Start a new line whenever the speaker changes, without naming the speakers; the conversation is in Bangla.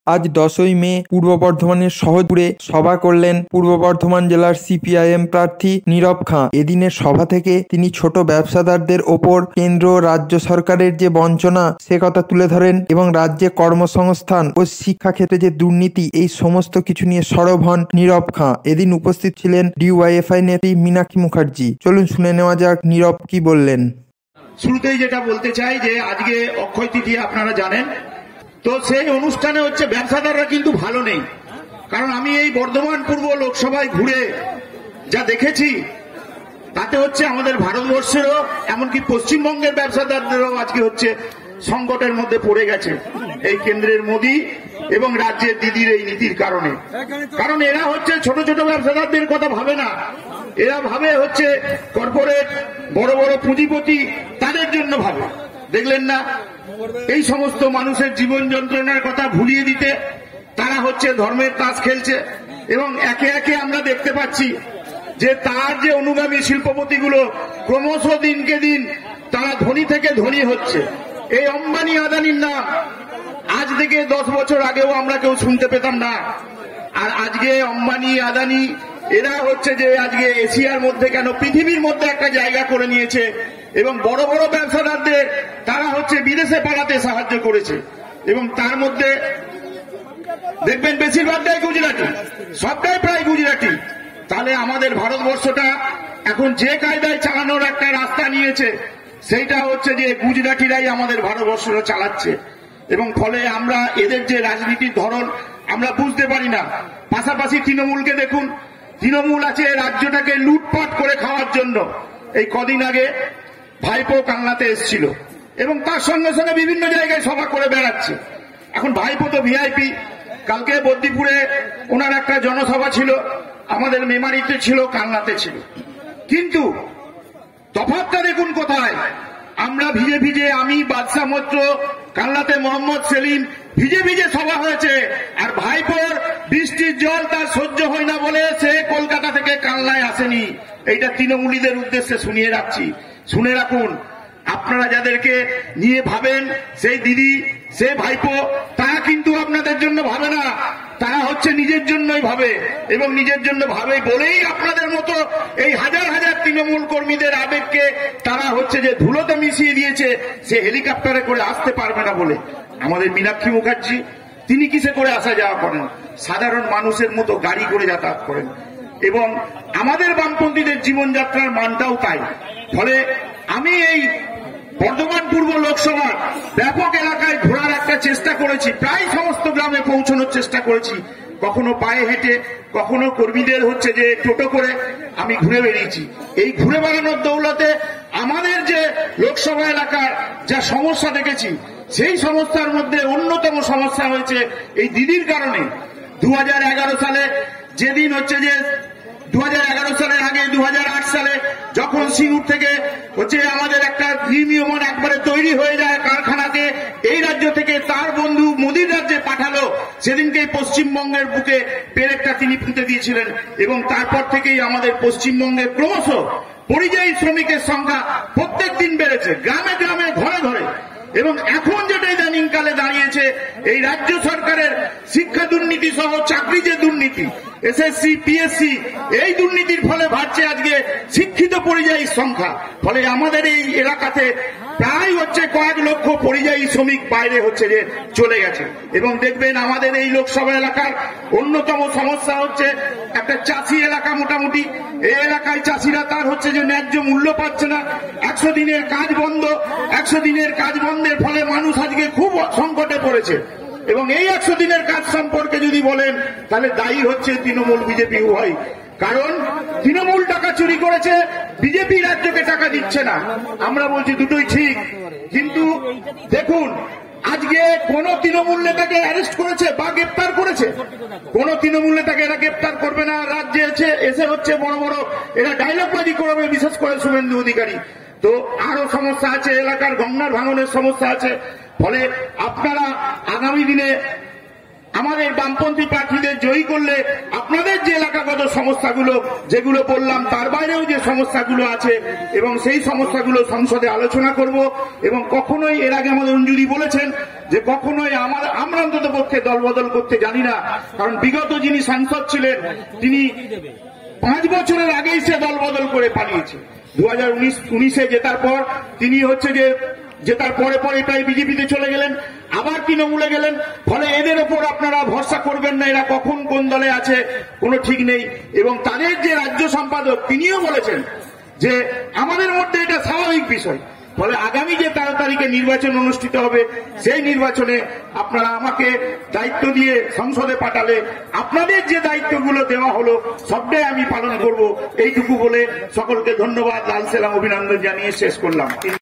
আজ 10ই মে পূর্ব বর্ধমানের সহজপুরে সভা করলেন পূর্ব বর্ধমান জেলার সিপিআইএম প্রার্থী নীরব খাঁ। এদিনের সভা থেকে তিনি ছোট ব্যবসাদারদের ওপর কেন্দ্র রাজ্য সরকারের যে বঞ্চনা সে কথা তুলে ধরেন এবং রাজ্যে কর্মসংস্থান ও শিক্ষাক্ষেত্রে যে দুর্নীতি এই সমস্ত কিছু নিয়ে সরব হন নীরব খাঁ। এদিন উপস্থিত ছিলেন ডিওয়াইএফআই নেত্রী মীনাক্ষী মুখার্জি। চলুন শুনে নেওয়া যাক নীরব কি বললেন।
শুরুতেই যেটা বলতে চাই যে আজকে অক্ষয় তৃতীয়া আপনারা জানেন, তো সেই অনুষ্ঠানে হচ্ছে ব্যবসাদাররা কিন্তু ভালো নেই। কারণ আমি এই বর্ধমান পূর্ব লোকসভায় ঘুরে যা দেখেছি তাতে হচ্ছে আমাদের ভারতবর্ষেরও এমনকি পশ্চিমবঙ্গের ব্যবসাদারদেরও আজকে হচ্ছে সংকটের মধ্যে পড়ে গেছে এই কেন্দ্রের মোদী এবং রাজ্যের দিদির এই নীতির কারণে। কারণ এরা হচ্ছে ছোট ছোট ব্যবসাদারদের কথা ভাবে না, এরা ভাবে হচ্ছে কর্পোরেট বড় বড় পুঁজিপতি তাদের জন্য ভাবে। দেখলেন না এই সমস্ত মানুষের জীবন যন্ত্রণার কথা ভুলিয়ে দিতে তারা হচ্ছে ধর্মের তাস খেলছে এবং একে একে আমরা দেখতে পাচ্ছি যে তার যে অনুগামী শিল্পপতিগুলো ক্রমশ দিনকে দিন তারা ধনী থেকে ধনী হচ্ছে। এই আম্বানি আদানির নাম আজ থেকে 10 বছর আগেও আমরা কেউ শুনতে পেতাম না। আর আজকে আম্বানি আদানি এরা হচ্ছে যে আজকে এশিয়ার মধ্যে কেন পৃথিবীর মধ্যে একটা জায়গা করে নিয়েছে এবং বড় বড় ব্যবসাদারদের তারা হচ্ছে বিদেশে পাঠাতে সাহায্য করেছে। এবং তার মধ্যে দেখবেন বেশিরভাগটাই গুজরাটি, সবটাই প্রায় গুজরাটি। তাহলে আমাদের ভারতবর্ষটা এখন যে কায়দায় চালানোর একটা রাস্তা নিয়েছে সেইটা হচ্ছে যে গুজরাটিরাই আমাদের ভারতবর্ষটা চালাচ্ছে। এবং ফলে আমরা এদের যে রাজনীতির ধরন আমরা বুঝতে পারি না। পাশাপাশি তৃণমূলকে দেখুন, তৃণমূল আছে রাজ্যটাকে লুটপাট করে খাওয়ার জন্য। এই কদিন আগে ভাইপো কালনাতে এসেছিল এবং তার সঙ্গে সঙ্গে বিভিন্ন জায়গায় সভা করে বেড়াচ্ছে। এখন ভাইপো তো ভিআইপি, কালকে বদ্দিপুরে ওনার একটা জনসভা ছিল, আমাদের মেমারিতে ছিল, কালনাতে ছিল। কিন্তু তফাৎটা দেখুন কোথায়। আমরা ভিজে ভিজে, আমি বাদশাহ মৈত্র, কালনাতে মোহাম্মদ সেলিম, ভিজে ভিজে সভা হয়েছে। আর ভাইপোর বৃষ্টির জল তার সহ্য হয় না বলে সে কলকাতা থেকে কালনায় আসেনি। এইটা তৃণমূলীদের উদ্দেশ্যে শুনিয়ে রাখছি, শুনে রাখুন। আপনারা যাদেরকে নিয়ে ভাবেন সেই দিদি সে ভাইপো, তারা কিন্তু আপনাদের জন্য ভাবে না, তারা হচ্ছে নিজের জন্যই ভাবে। এবং নিজের জন্য ভাবে বলেই আপনাদের মতো এই হাজার হাজার তৃণমূল কর্মীদের আবেগকে তারা হচ্ছে যে ধুলোতে মিশিয়ে দিয়েছে। সে হেলিকপ্টারে করে আসতে পারবে না বলে। আমাদের মীনাক্ষী মুখার্জি তিনি কিসে করে আসা যাওয়া করেন, সাধারণ মানুষের মতো গাড়ি করে যাতায়াত করেন। এবং আমাদের বামপন্থীদের জীবনযাত্রার মানটাও তাই। ফলে আমি এই বর্ধমান পূর্ব লোকসভার ব্যাপক এলাকায় ঘোরার একটা চেষ্টা করেছি, প্রায় সমস্ত গ্রামে পৌঁছানোর চেষ্টা করেছি। কখনো পায়ে হেঁটে, কখনো কর্মীদের হচ্ছে যে টোটো করে আমি ঘুরে বেরিয়েছি। এই ঘুরে বেড়ানোর দৌলতে আমাদের যে লোকসভা এলাকার যা সমস্যা দেখেছি সেই সমস্যার মধ্যে অন্যতম সমস্যা হয়েছে এই দিদির কারণে। 2011 সালে যেদিন হচ্ছে যে 2011 সালের আগে 2008 সালে যখন সিঙ্গুর থেকে হচ্ছে আমাদের একটা নিয়মন একবারে তৈরি হয়ে যায় কারখানাতে, এই রাজ্য থেকে তার বন্ধু মোদীর রাজ্যে পাঠালো, সেদিনকে পশ্চিমবঙ্গের বুকে পেরেকটা তিনি পুঁতে দিয়েছিলেন। এবং তারপর থেকেই আমাদের পশ্চিমবঙ্গে ক্রমশ পরিযায়ী শ্রমিকের সংখ্যা প্রত্যেক দিন বেড়েছে, গ্রামে গ্রামে ঘরে ঘরে। এবং এখন যেটা ইদানিং কালে দাঁড়িয়েছে এই রাজ্য সরকারের শিক্ষা দুর্নীতি সহ চাকরি যে দুর্নীতি, এসএসসি পিএসসি, এই দুর্নীতির ফলে বাড়ছে আজকে শিক্ষিত পরিযায়ী সংখ্যা। ফলে আমাদের এই এলাকাতে প্রায় হচ্ছে কয়েক লক্ষ পরিযায়ী শ্রমিক বাইরে হচ্ছে যে চলে গেছে। এবং দেখবেন আমাদের এই লোকসভা এলাকার অন্যতম সমস্যা হচ্ছে একটা চাষি এলাকা। মোটামুটি এই এলাকায় চাষিরা তার হচ্ছে যে ন্যায্য মূল্য পাচ্ছে না। 100 দিনের কাজ বন্ধ, 100 দিনের কাজ বন্ধের ফলে মানুষ আজকে খুব সংকটে পড়েছে। এবং এই 100 দিনের কাজ সম্পর্কে যদি বলেন তাহলে দায়ী হচ্ছে তৃণমূল বিজেপি উভয়। কারণ তৃণমূল টাকা চুরি করেছে, বিজেপি রাজ্যকে টাকা দিচ্ছে না। আমরা বলছি দুটোই ঠিক, কিন্তু দেখুন আজকে কোন তৃণমূল নেতাকে অ্যারেস্ট করেছে বা গ্রেপ্তার করেছে? কোন তৃণমূল নেতাকে এরা গ্রেপ্তার করবে না। রাজ্যে এসে হচ্ছে বড় বড় এরা ডায়লগবাজি করবে, বিশেষ করে শুভেন্দু অধিকারী। তো আরো সমস্যা আছে, এলাকার গঙ্গার ভাঙনের সমস্যা আছে। ফলে আপনারা আগামী দিনে আমাদের বামপন্থী প্রার্থীদের জয়ী করলে আপনাদের যে এলাকাগত সমস্যাগুলো যেগুলো বললাম তার বাইরেও যে সমস্যাগুলো আছে এবং সেই সমস্যাগুলো সংসদে আলোচনা করব। এবং কখনোই এর আগে আমাদের অঞ্জলি বলেছেন যে কখনোই আমরা অন্তত পক্ষে দলবদল করতে জানি না, কারণ বিগত যিনি সাংসদ ছিলেন তিনি 5 বছরের আগেই সে দলবদল করে পালিয়েছে। 2019 জেতার পর তিনি হচ্ছে যে জেতার পরে প্রায় বিজেপিতে চলে গেলেন, আবার তৃণমূলে গেলেন। ফলে এদের ওপর আপনারা ভরসা করবেন না, এরা কখন কোন দলে আছে কোনো ঠিক নেই। এবং তাদের যে রাজ্য সম্পাদক তিনিও বলেছেন যে আমাদের মধ্যে এটা স্বাভাবিক বিষয়। ফলে আগামী যে 13 তারিখে নির্বাচন অনুষ্ঠিত হবে, সেই নির্বাচনে আপনারা আমাকে দায়িত্ব দিয়ে সংসদে পাঠালে আপনাদের যে দায়িত্বগুলো দেওয়া হলো সবটাই আমি পালন করব। এইটুকু বলে সকলকে ধন্যবাদ, লাল সালাম, অভিনন্দন জানিয়ে শেষ করলাম।